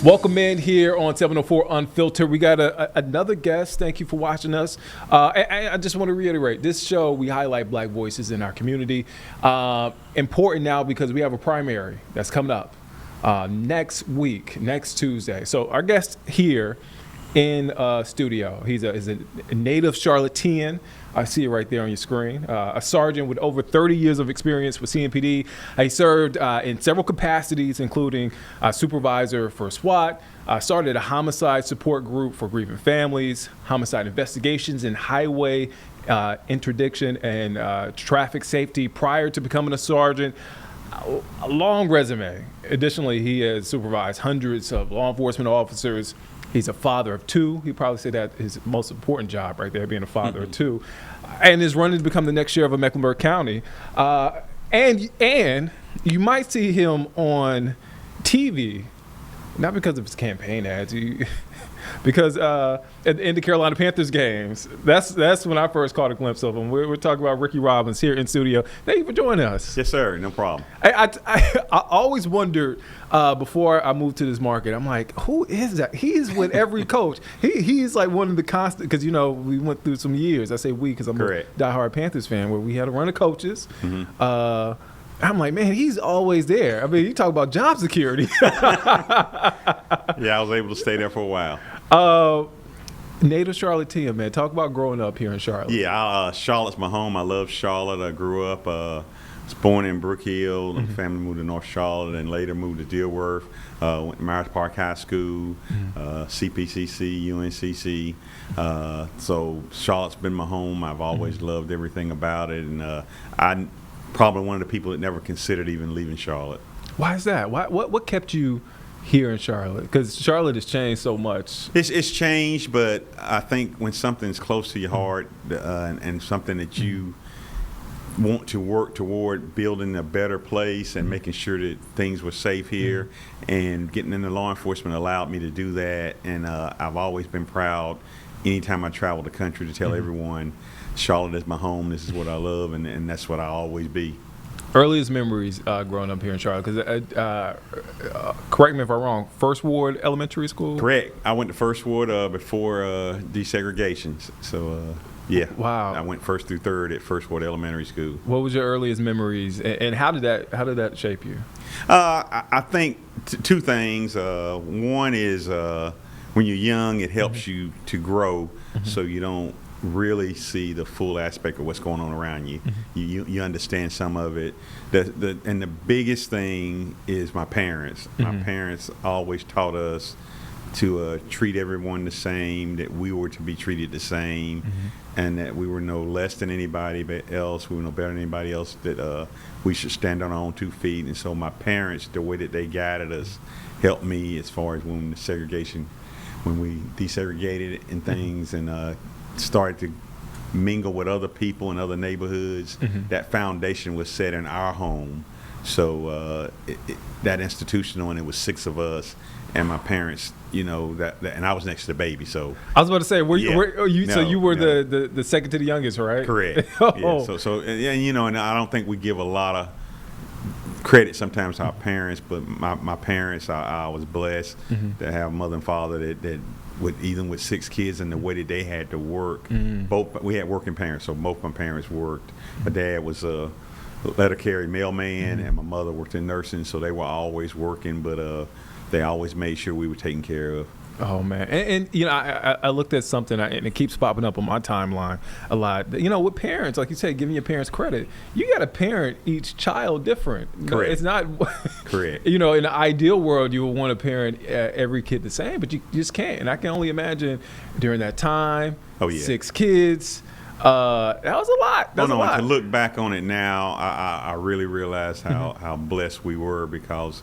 Welcome in here on 704 Unfiltered. We got another guest. Thank you for watching us. I just want to reiterate, this show, we highlight black voices in our community. Important now because we have a primary that's coming up next week, next Tuesday. So our guest here in studio, he's a native Charlottean. I see it right there on your screen. A sergeant with over 30 years of experience with CMPD. He served in several capacities, including supervisor for SWAT, started a homicide support group for grieving families, homicide investigations and highway interdiction and traffic safety prior to becoming a sergeant. A long resume. Additionally, he has supervised hundreds of law enforcement officers. He's a father of two. He'd probably say that his most important job right there, being a father of two, and is running to become the next sheriff of Mecklenburg County. And you might see him on TV, not because of his campaign ads, because at the end of Carolina Panthers games, that's when I first caught a glimpse of him. We're talking about Ricky Robbins here in studio. Thank you for joining us. Yes, sir. No problem. I always wondered before I moved to this market, I'm like, who is that? He's with every coach. He's like one of the constant, because, you know, we went through some years. I say we because I'm a diehard Panthers fan, where we had a run of coaches. Mm-hmm. I'm like, man, he's always there. I mean, you talk about job security. Yeah, I was able to stay there for a while. Native Charlottean, man. Talk about growing up here in Charlotte. Yeah, Charlotte's my home. I love Charlotte. I grew up, was born in Brook Hill. Mm-hmm. Family moved to North Charlotte and later moved to Dilworth. Went to Myers Park High School, CPCC, UNCC. So Charlotte's been my home. I've always loved everything about it. And I'm probably one of the people that never considered even leaving Charlotte. Why is that? What kept you here in Charlotte? Because Charlotte has changed so much. It's changed, but I think when something's close to your heart and something that you want to work toward building a better place and making sure that things were safe here, and getting into law enforcement allowed me to do that. And I've always been proud anytime I travel the country to tell everyone Charlotte is my home. This is what I love, and that's what I'll always be. Earliest memories growing up here in Charlotte, because correct me if I'm wrong, First Ward Elementary School? Correct. I went to First Ward before desegregation. So, yeah. Wow. I went first through third at First Ward Elementary School. What was your earliest memories, and how did that shape you? I think two things. One is when you're young, it helps you to grow, so you don't really see the full aspect of what's going on around you. You understand some of it. And the biggest thing is my parents. My parents always taught us to treat everyone the same, that we were to be treated the same, and that we were no less than anybody else, we were no better than anybody else, that we should stand on our own 2 feet. And so my parents, the way that they guided us, helped me as far as when we desegregated and things, and started to mingle with other people in other neighborhoods. That foundation was set in our home. So that institutional, and it was 6 of us, and my parents, you know, that and I was next to the baby. So I was about to say, you were the second to the youngest, right? Correct. Yeah. So yeah, you know, and I don't think we give a lot of credit sometimes to our parents, but my parents, I was blessed to have a mother and father that even with 6 kids and the way that they had to work. We had working parents, so both my parents worked. My dad was a letter carry mailman, and my mother worked in nursing, so they were always working, but they always made sure we were taken care of. Oh, man. And you know, I looked at something, and it keeps popping up on my timeline a lot. You know, with parents, like you said, giving your parents credit, you got to parent each child different. Correct. It's not correct. You know, in the ideal world, you would want to parent every kid the same, but you just can't. And I can only imagine during that time, 6 kids. That was a lot. That was a lot. To look back on it now, I really realized how blessed we were, because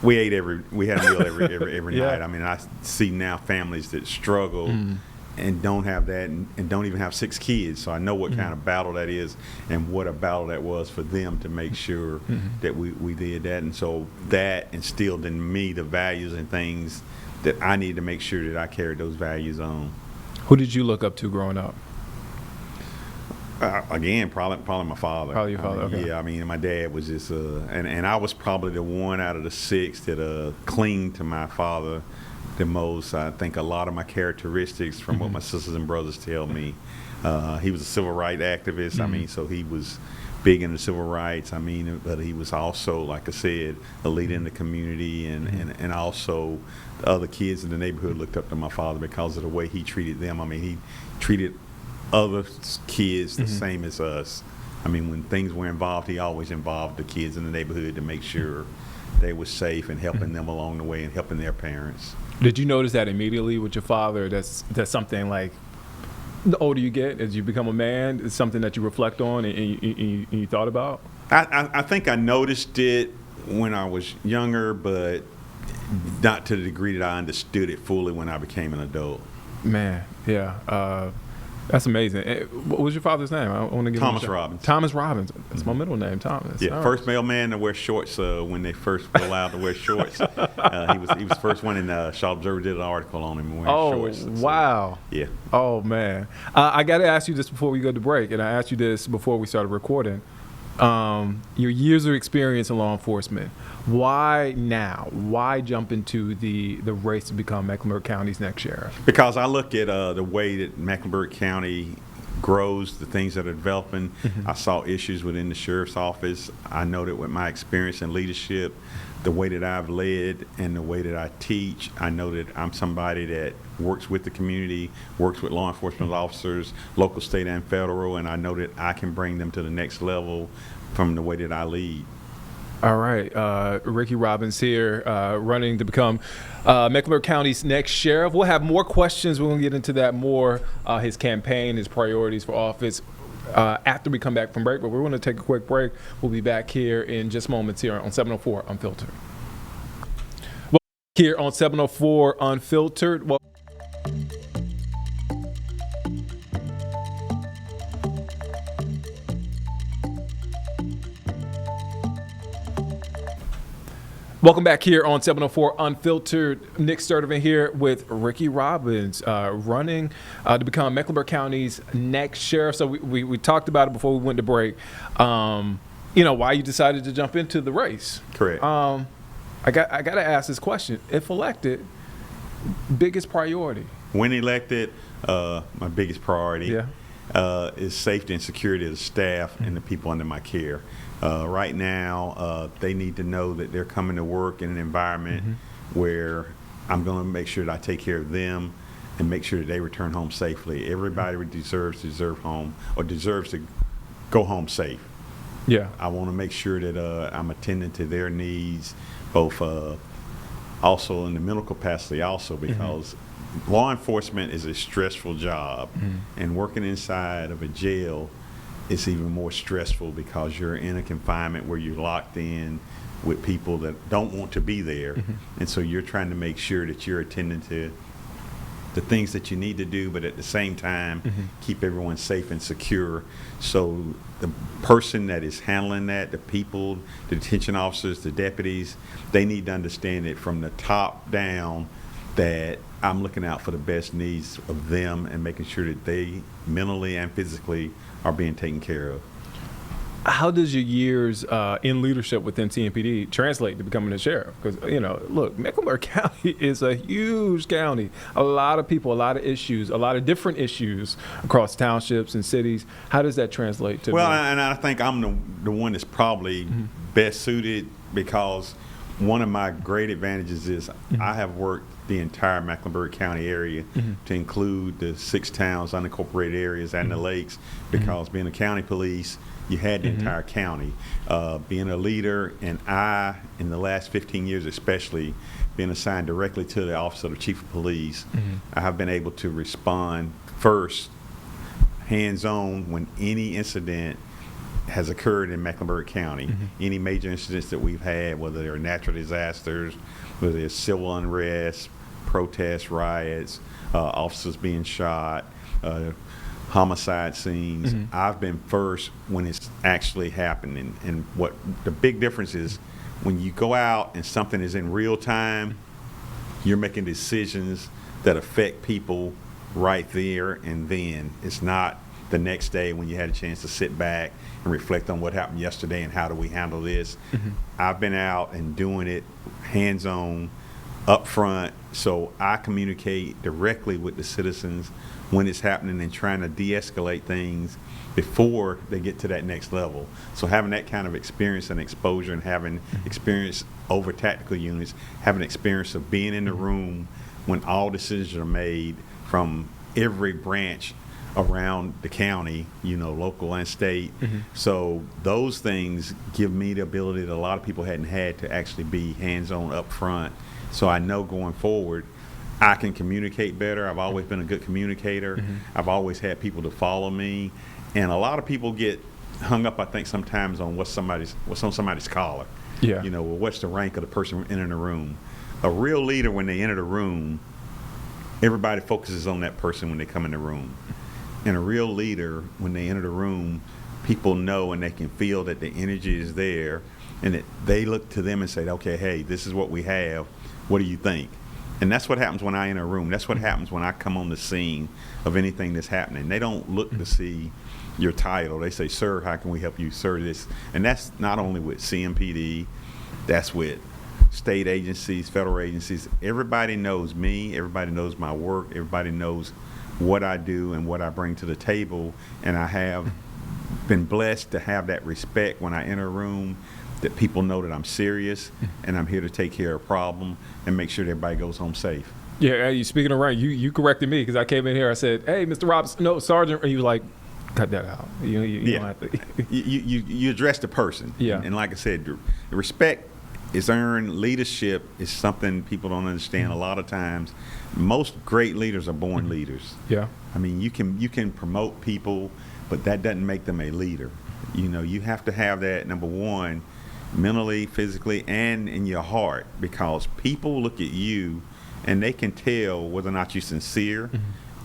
we had a meal every night. I mean, I see now families that struggle and don't have that, and don't even have 6 kids. So I know what kind of battle that is, and what a battle that was for them to make sure that we did that. And so that instilled in me the values and things that I need to make sure that I carried those values on. Who did you look up to growing up? Again, probably my father. Probably your father, okay. Yeah, I mean, my dad was just, and I was probably the one out of the six that clinged to my father the most. I think a lot of my characteristics, from what my sisters and brothers tell me, he was a civil rights activist. I mean, so he was big into civil rights. I mean, but he was also, like I said, a leader in the community, and also the other kids in the neighborhood looked up to my father because of the way he treated them. I mean, he treated other kids the same as us. I mean, when things were involved, he always involved the kids in the neighborhood to make sure they were safe and helping them along the way and helping their parents. Did you notice that immediately with your father? That's something like, the older you get, as you become a man, it's something that you reflect on and you thought about? I think I noticed it when I was younger, but not to the degree that I understood it fully when I became an adult. Man, yeah. That's amazing. What was your father's name? I want to give Thomas Robbins. Thomas Robbins. That's my middle name, Thomas. Yeah, first male man to wear shorts when they first were allowed to wear shorts. He was the first one, in Charlotte Observer did an article on him wearing shorts. Oh, wow. Yeah. Oh, man. I got to ask you this before we go to break, and I asked you this before we started recording. Your years of experience in law enforcement, why now? Why jump into the race to become Mecklenburg County's next sheriff? Because I look at the way that Mecklenburg County grows, the things that are developing. I saw issues within the sheriff's office. I know that with my experience in leadership, the way that I've led and the way that I teach, I know that I'm somebody that works with the community, works with law enforcement officers, local, state, and federal, and I know that I can bring them to the next level from the way that I lead. All right. Ricky Robbins here, running to become Mecklenburg County's next sheriff. We'll have more questions. We're going to get into that more, his campaign, his priorities for office, after we come back from break. But we're going to take a quick break. We'll be back here in just moments here on 704 Unfiltered. Well, here on 704 Unfiltered. Well, welcome back here on 704 Unfiltered. Nick Sturdivant here with Ricky Robbins, running to become Mecklenburg County's next sheriff. So we talked about it before we went to break. Why you decided to jump into the race. Correct. I got to ask this question. If elected, biggest priority? When elected, my biggest priority is safety and security of the staff and the people under my care. Right now, they need to know that they're coming to work in an environment where I'm going to make sure that I take care of them and make sure that they return home safely. Everybody deserves to go home safe. Yeah. I want to make sure that I'm attending to their needs, both also in the mental capacity also, because law enforcement is a stressful job, and working inside of a jail it's even more stressful because you're in a confinement where you're locked in with people that don't want to be there. And so you're trying to make sure that you're attending to the things that you need to do, but at the same time, keep everyone safe and secure. So the person that is handling that, the people, the detention officers, the deputies, they need to understand it from the top down that I'm looking out for the best needs of them and making sure that they mentally and physically are being taken care of. How does your years in leadership within CMPD translate to becoming a sheriff? Because, look, Mecklenburg County is a huge county. A lot of people, a lot of issues, a lot of different issues across townships and cities. How does that translate to Well, and I think I'm the one that's probably best suited, because one of my great advantages is I have worked the entire Mecklenburg County area to include the 6 towns, unincorporated areas, and the lakes, because being a county police, you had the entire county. Being a leader, and in the last 15 years especially, being assigned directly to the Office of the Chief of Police, I have been able to respond first, hands-on, when any incident has occurred in Mecklenburg County. Any major incidents that we've had, whether they're natural disasters, whether it's civil unrest, protests, riots, officers being shot, homicide scenes, I've been first when it's actually happening. And what the big difference is, when you go out and something is in real time, you're making decisions that affect people right there and then. It's not the next day when you had a chance to sit back and reflect on what happened yesterday and how do we handle this. I've been out and doing it hands-on, up front, so I communicate directly with the citizens when it's happening and trying to de-escalate things before they get to that next level. So having that kind of experience and exposure, and having experience over tactical units, having experience of being in the room when all decisions are made from every branch around the county, local and state. So those things give me the ability that a lot of people hadn't had to actually be hands-on up front. So I know going forward, I can communicate better. I've always been a good communicator. I've always had people to follow me. And a lot of people get hung up, I think, sometimes on what's on somebody's collar. Yeah. Well, what's the rank of the person entering the room? A real leader, when they enter the room, everybody focuses on that person when they come in the room. And a real leader, when they enter the room, people know and they can feel that the energy is there, and that they look to them and say, okay, hey, this is what we have. What do you think? And that's what happens when I enter a room. That's what happens when I come on the scene of anything that's happening. They don't look to see your title. They say, sir, how can we help you, sir, this? And that's not only with CMPD, that's with state agencies, federal agencies. Everybody knows me. Everybody knows my work. Everybody knows what I do and what I bring to the table. And I have been blessed to have that respect when I enter a room, that people know that I'm serious and I'm here to take care of a problem and make sure that everybody goes home safe. Yeah, you speaking of rank, you corrected me because I came in here. I said, "Hey, Mr. Robbins, no, Sergeant," and you was like, "Cut that out." You don't have to. you address the person. Yeah. And like I said, the respect is earned. Leadership is something people don't understand. A lot of times, most great leaders are born leaders. Yeah. I mean, you can promote people, but that doesn't make them a leader. You have to have that, number one, mentally, physically, and in your heart, because people look at you and they can tell whether or not you're sincere.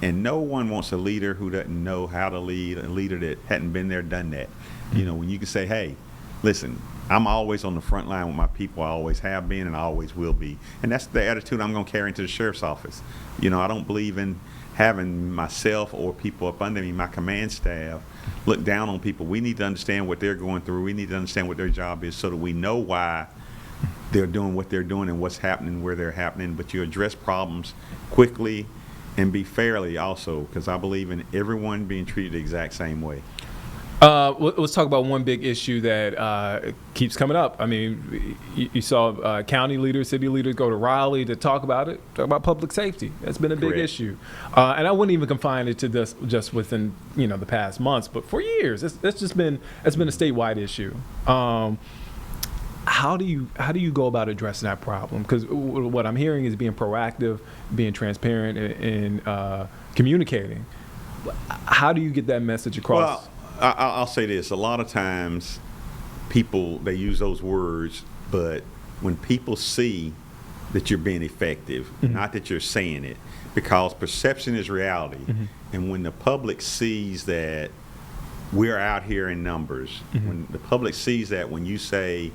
And no one wants a leader who doesn't know how to lead, a leader that hadn't been there, done that. When you can say, hey, listen, I'm always on the front line with my people. I always have been and I always will be. And that's the attitude I'm going to carry into the sheriff's office. I don't believe in having myself or people up under me, my command staff, look down on people. We need to understand what they're going through. We need to understand what their job is so that we know why they're doing what they're doing and what's happening where they're happening. But you address problems quickly and be fairly also, because I believe in everyone being treated the exact same way. Let's talk about one big issue that keeps coming up. I mean, you saw county leaders, city leaders go to Raleigh to talk about it, talk about public safety. That's been a big issue. And I wouldn't even confine it to this just within the past months, but for years, it's been a statewide issue. How do you go about addressing that problem? Because what I'm hearing is being proactive, being transparent, and communicating. How do you get that message across? Well, I'll say this. A lot of times people, they use those words, but when people see that you're being effective, not that you're saying it, because perception is reality. And when the public sees that we're out here in numbers, when the public sees that, when you say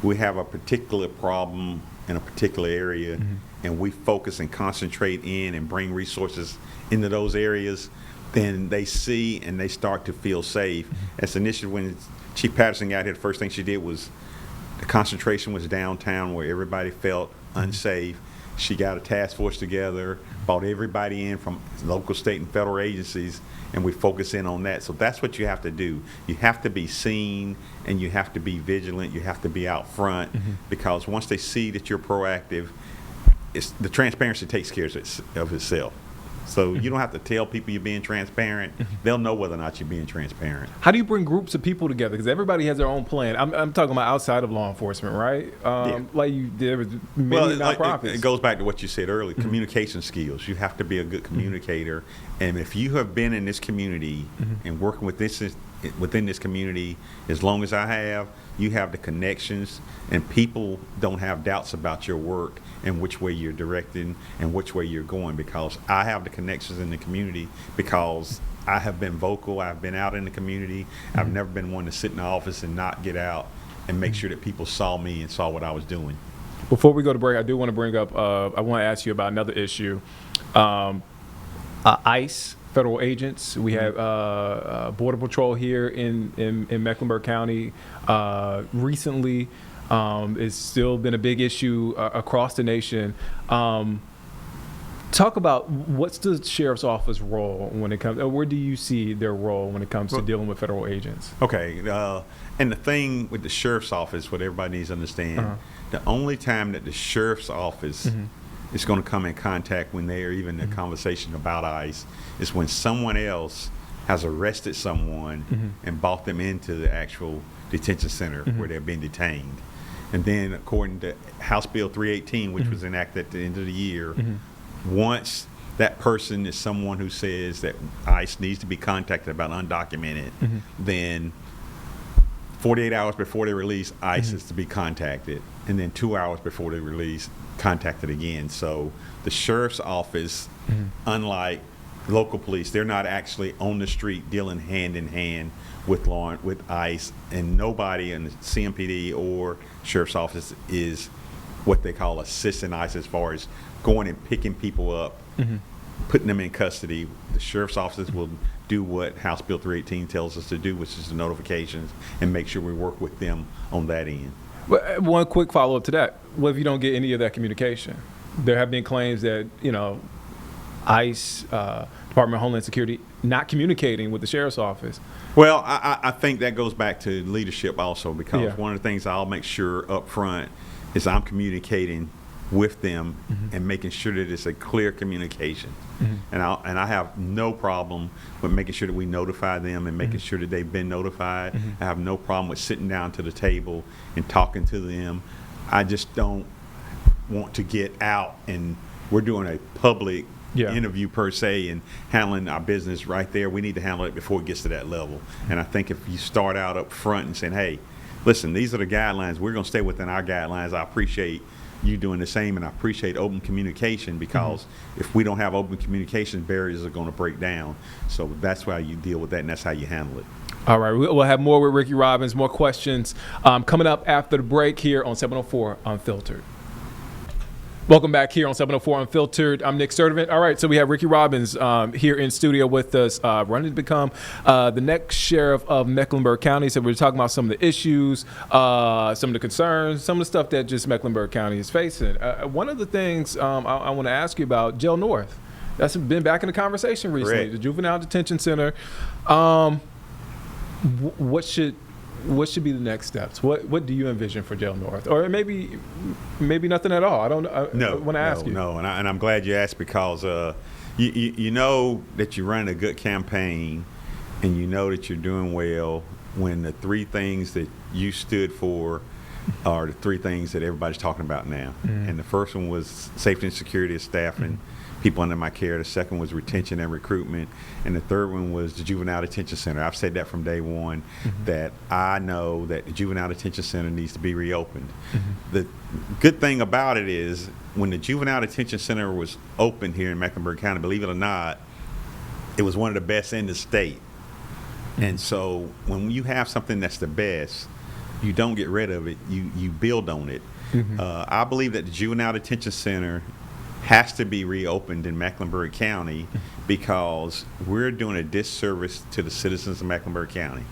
we have a particular problem in a particular area and we focus and concentrate in and bring resources into those areas, then they see and they start to feel safe. As initially when Chief Patterson got here, the first thing she did was the concentration was downtown where everybody felt unsafe. She got a task force together, brought everybody in from local, state, and federal agencies, and we focus in on that. So that's what you have to do. You have to be seen, and you have to be vigilant. You have to be out front, because once they see that you're proactive, the transparency takes care of itself. So you don't have to tell people you're being transparent. They'll know whether or not you're being transparent. How do you bring groups of people together? Because everybody has their own plan. I'm talking about outside of law enforcement, right? Like you did with many nonprofits. It goes back to what you said earlier, communication skills. You have to be a good communicator. And if you have been in this community and working within this community as long as I have, you have the connections, and people don't have doubts about your work and which way you're directing and which way you're going, because I have the connections in the community, because I have been vocal. I've been out in the community. I've never been one to sit in the office and not get out and make sure that people saw me and saw what I was doing. Before we go to break, I do want to bring up, I want to ask you about another issue. ICE federal agents. We have Border Patrol here in Mecklenburg County. Recently, it's still been a big issue across the nation. Talk about what's the sheriff's office role when it comes, or where do you see their role when it comes to dealing with federal agents? Okay, and the thing with the sheriff's office, what everybody needs to understand, the only time that the sheriff's office is going to come in contact when they are even in a conversation about ICE is when someone else has arrested someone and brought them into the actual detention center where they're being detained. And then according to House Bill 318, which was enacted at the end of the year, once that person is someone who says that ICE needs to be contacted about undocumented, then 48 hours before they release, ICE is to be contacted, and then 2 hours before they release, contacted again. So the sheriff's office, unlike local police, they're not actually on the street dealing hand in hand with ICE, and nobody in the CMPD or sheriff's office is what they call assisting ICE as far as going and picking people up, putting them in custody. The sheriff's office will do what House Bill 318 tells us to do, which is the notifications, and make sure we work with them on that end. One quick follow-up to that. What if you don't get any of that communication? There have been claims that, ICE, Department of Homeland Security, not communicating with the sheriff's office. Well, I think that goes back to leadership also, because one of the things I'll make sure up front is I'm communicating with them and making sure that it's a clear communication. And I have no problem with making sure that we notify them and making sure that they've been notified. I have no problem with sitting down to the table and talking to them. I just don't want to get out and we're doing a public interview per se and handling our business right there. We need to handle it before it gets to that level. And I think if you start out up front and saying, hey, listen, these are the guidelines. We're going to stay within our guidelines. I appreciate you doing the same, and I appreciate open communication, because if we don't have open communication, barriers are going to break down. So that's why you deal with that, and that's how you handle it. All right, we'll have more with Ricky Robbins, more questions coming up after the break here on 704 Unfiltered. Welcome back here on 704 Unfiltered. I'm Nick Sturdivant. All right, so we have Ricky Robbins here in studio with us, running to become the next sheriff of Mecklenburg County. So we're talking about some of the issues, some of the concerns, some of the stuff that just Mecklenburg County is facing. One of the things I want to ask you about, Jail North. That's been back in the conversation recently. Correct. The Juvenile Detention Center. What should be the next steps? What do you envision for Jail North? Or maybe nothing at all. I want to ask you. No, and I'm glad you asked, because you know that you're running a good campaign and you know that you're doing well when the three things that you stood for are the three things that everybody's talking about now. And the first one was safety and security of staff and people under my care. The second was retention and recruitment. And the third one was the Juvenile Detention Center. I've said that from day one, that I know that the Juvenile Detention Center needs to be reopened. The good thing about it is when the Juvenile Detention Center was opened here in Mecklenburg County, believe it or not, it was one of the best in the state. And so when you have something that's the best, you don't get rid of it, you build on it. I believe that the Juvenile Detention Center has to be reopened in Mecklenburg County, because we're doing a disservice to the citizens of Mecklenburg County.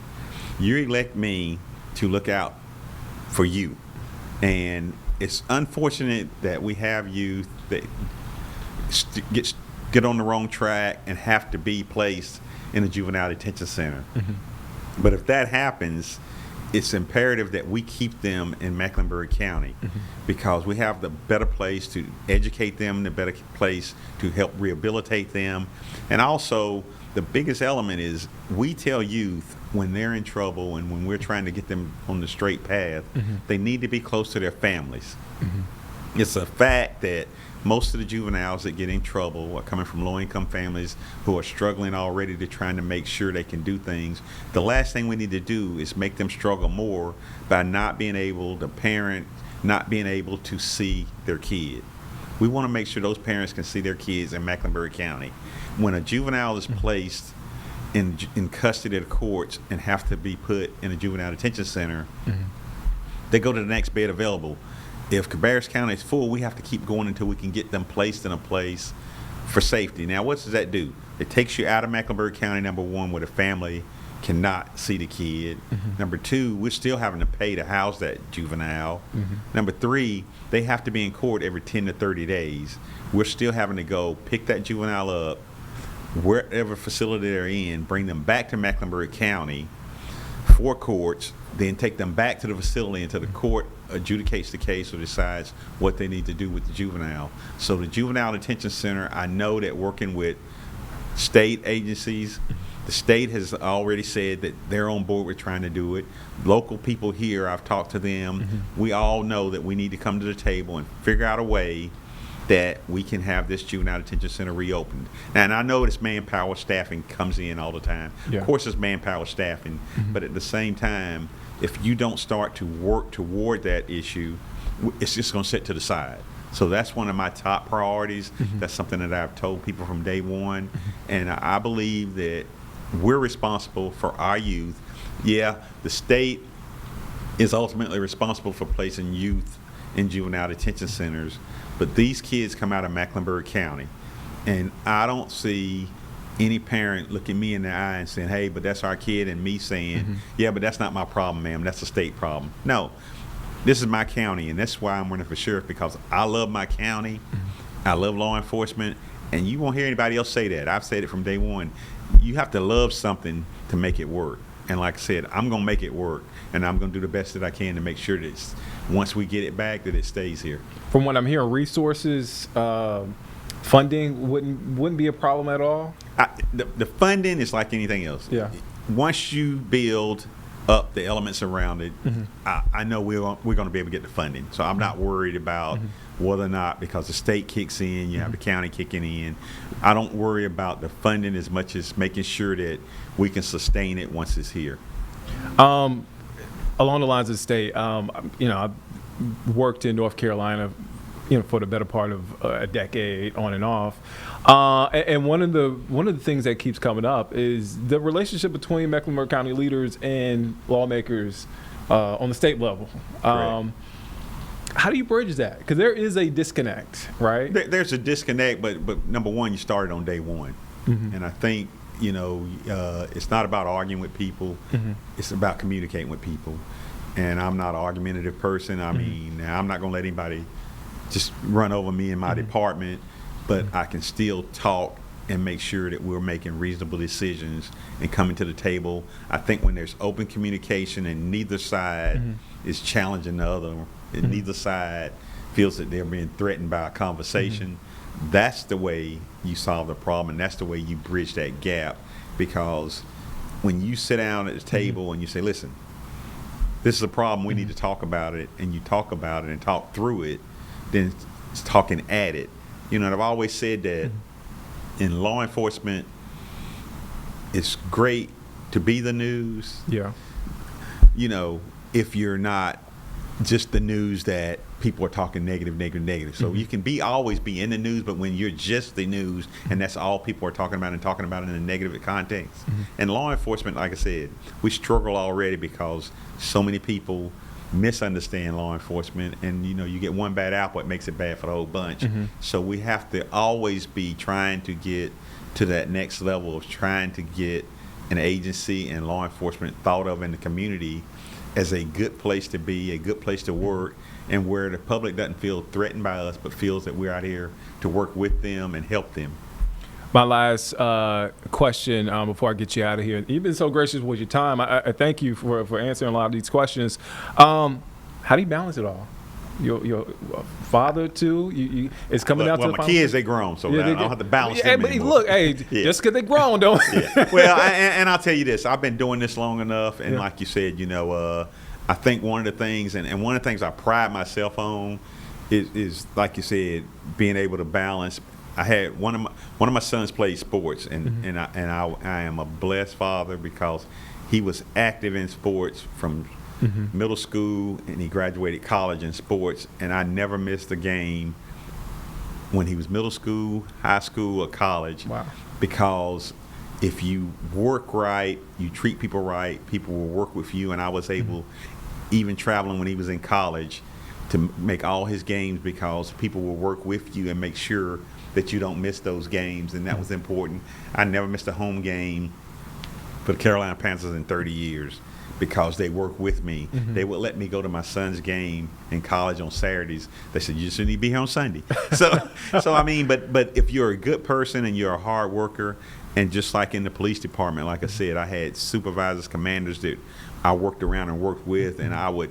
You elect me to look out for you, and it's unfortunate that we have youth that get on the wrong track and have to be placed in a juvenile detention center. But if that happens, it's imperative that we keep them in Mecklenburg County, because we have the better place to educate them, the better place to help rehabilitate them. And also, the biggest element is we tell youth when they're in trouble and when we're trying to get them on the straight path, they need to be close to their families. It's a fact that most of the juveniles that get in trouble are coming from low-income families who are struggling already to trying to make sure they can do things. The last thing we need to do is make them struggle more by not being able, the parent not being able to see their kid. We want to make sure those parents can see their kids in Mecklenburg County. When a juvenile is placed in custody of the courts and have to be put in a juvenile detention center, they go to the next bed available. If Cabarrus County is full, we have to keep going until we can get them placed in a place for safety. Now, what does that do? It takes you out of Mecklenburg County, number one, where the family cannot see the kid. Number two, we're still having to pay to house that juvenile. Number three, they have to be in court every 10 to 30 days. We're still having to go pick that juvenile up, wherever facility they're in, bring them back to Mecklenburg County for courts, then take them back to the facility until the court adjudicates the case or decides what they need to do with the juvenile. So the Juvenile Detention Center, I know that working with state agencies, the state has already said that they're on board with trying to do it. Local people here, I've talked to them. We all know that we need to come to the table and figure out a way that we can have this juvenile detention center reopened. Now, and I know this manpower staffing comes in all the time. Yeah. Of course, it's manpower staffing, but at the same time, if you don't start to work toward that issue, it's just going to sit to the side. So that's one of my top priorities. That's something that I've told people from day one, and I believe that we're responsible for our youth. Yeah, the state is ultimately responsible for placing youth in juvenile detention centers, but these kids come out of Mecklenburg County, and I don't see any parent looking me in the eye and saying, hey, but that's our kid, and me saying, yeah, but that's not my problem, ma'am, that's a state problem. No, this is my county, and that's why I'm running for sheriff, because I love my county, I love law enforcement, and you won't hear anybody else say that. I've said it from day one. You have to love something to make it work. And like I said, I'm going to make it work, and I'm going to do the best that I can to make sure that once we get it back, that it stays here. From what I'm hearing, resources, funding wouldn't be a problem at all? The funding is like anything else. Yeah. Once you build up the elements around it, I know we're going to be able to get the funding. So I'm not worried about whether or not, because the state kicks in, you have the county kicking in. I don't worry about the funding as much as making sure that we can sustain it once it's here. Along the lines of the state, I've worked in North Carolina, for the better part of a decade, on and off. And one of the things that keeps coming up is the relationship between Mecklenburg County leaders and lawmakers on the state level. How do you bridge that? Because there is a disconnect, right? There's a disconnect, but number one, you started on day one. And I think, it's not about arguing with people. It's about communicating with people. And I'm not an argumentative person. I mean, I'm not going to let anybody just run over me in my department, but I can still talk and make sure that we're making reasonable decisions and coming to the table. I think when there's open communication and neither side is challenging the other, and neither side feels that they're being threatened by a conversation, that's the way you solve the problem, and that's the way you bridge that gap. Because when you sit down at the table and you say, listen, this is a problem, we need to talk about it, and you talk about it and talk through it, then it's talking at it. And I've always said that in law enforcement, it's great to be the news. Yeah. If you're not just the news that people are talking negative. So you can always be in the news, but when you're just the news and that's all people are talking about and talking about in a negative context. And law enforcement, like I said, we struggle already because so many people misunderstand law enforcement, and you get one bad apple, it makes it bad for the whole bunch. So we have to always be trying to get to that next level of trying to get an agency and law enforcement thought of in the community as a good place to be, a good place to work, and where the public doesn't feel threatened by us, but feels that we're out here to work with them and help them. My last question before I get you out of here. You've been so gracious with your time. I thank you for answering a lot of these questions. How do you balance it all? Your father too? It's coming out to the my kids, they grown, so I don't have to balance them but anymore. Look, just because they grown, don't. Well, and I'll tell you this: I've been doing this long enough, and like you said, I think one of the things, and one of the things I pride myself on, is like you said, being able to balance. I had one of my sons played sports, and I am a blessed father because he was active in sports from middle school, and he graduated college in sports, and I never missed a game when he was middle school, high school, or college. Wow. Because if you work right, you treat people right, people will work with you, and I was able, even traveling when he was in college, to make all his games because people will work with you and make sure that you don't miss those games, and that was important. I never missed a home game for the Carolina Panthers in 30 years because they worked with me. They would let me go to my son's game in college on Saturdays. They said, you just need to be here on Sunday. So I mean, but if you're a good person and you're a hard worker, and just like in the police department, like I said, I had supervisors, commanders that I worked around and worked with, and I would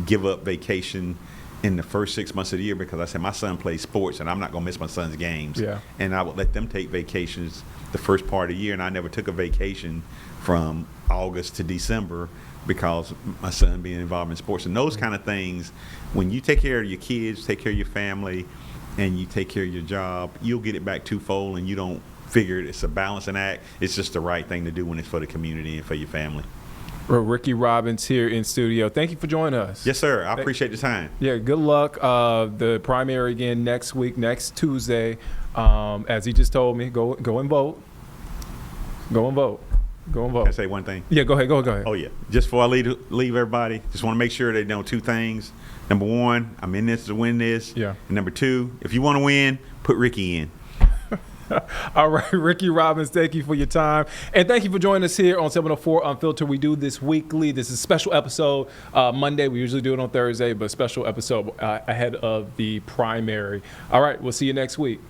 give up vacation in the first 6 months of the year because I said my son plays sports and I'm not going to miss my son's games. Yeah. And I would let them take vacations the first part of the year, and I never took a vacation from August to December because my son being involved in sports. And those kind of things, when you take care of your kids, take care of your family, and you take care of your job, you'll get it back twofold, and you don't figure it's a balancing act. It's just the right thing to do when it's for the community and for your family. Well, Ricky Robbins here in studio. Thank you for joining us. Yes, sir. I appreciate the time. Yeah, good luck. The primary again next week, next Tuesday. As he just told me, go and vote. Go and vote. Go and vote. Can I say one thing? Yeah, go ahead. Go ahead. Oh, yeah. Just before I leave everybody, just want to make sure they know two things. Number one, I'm in this to win this. Yeah. And number two, if you want to win, put Ricky in. All right, Ricky Robbins, thank you for your time. And thank you for joining us here on 704 Unfiltered. We do this weekly. This is a special episode Monday. We usually do it on Thursday, but special episode ahead of the primary. All right, we'll see you next week.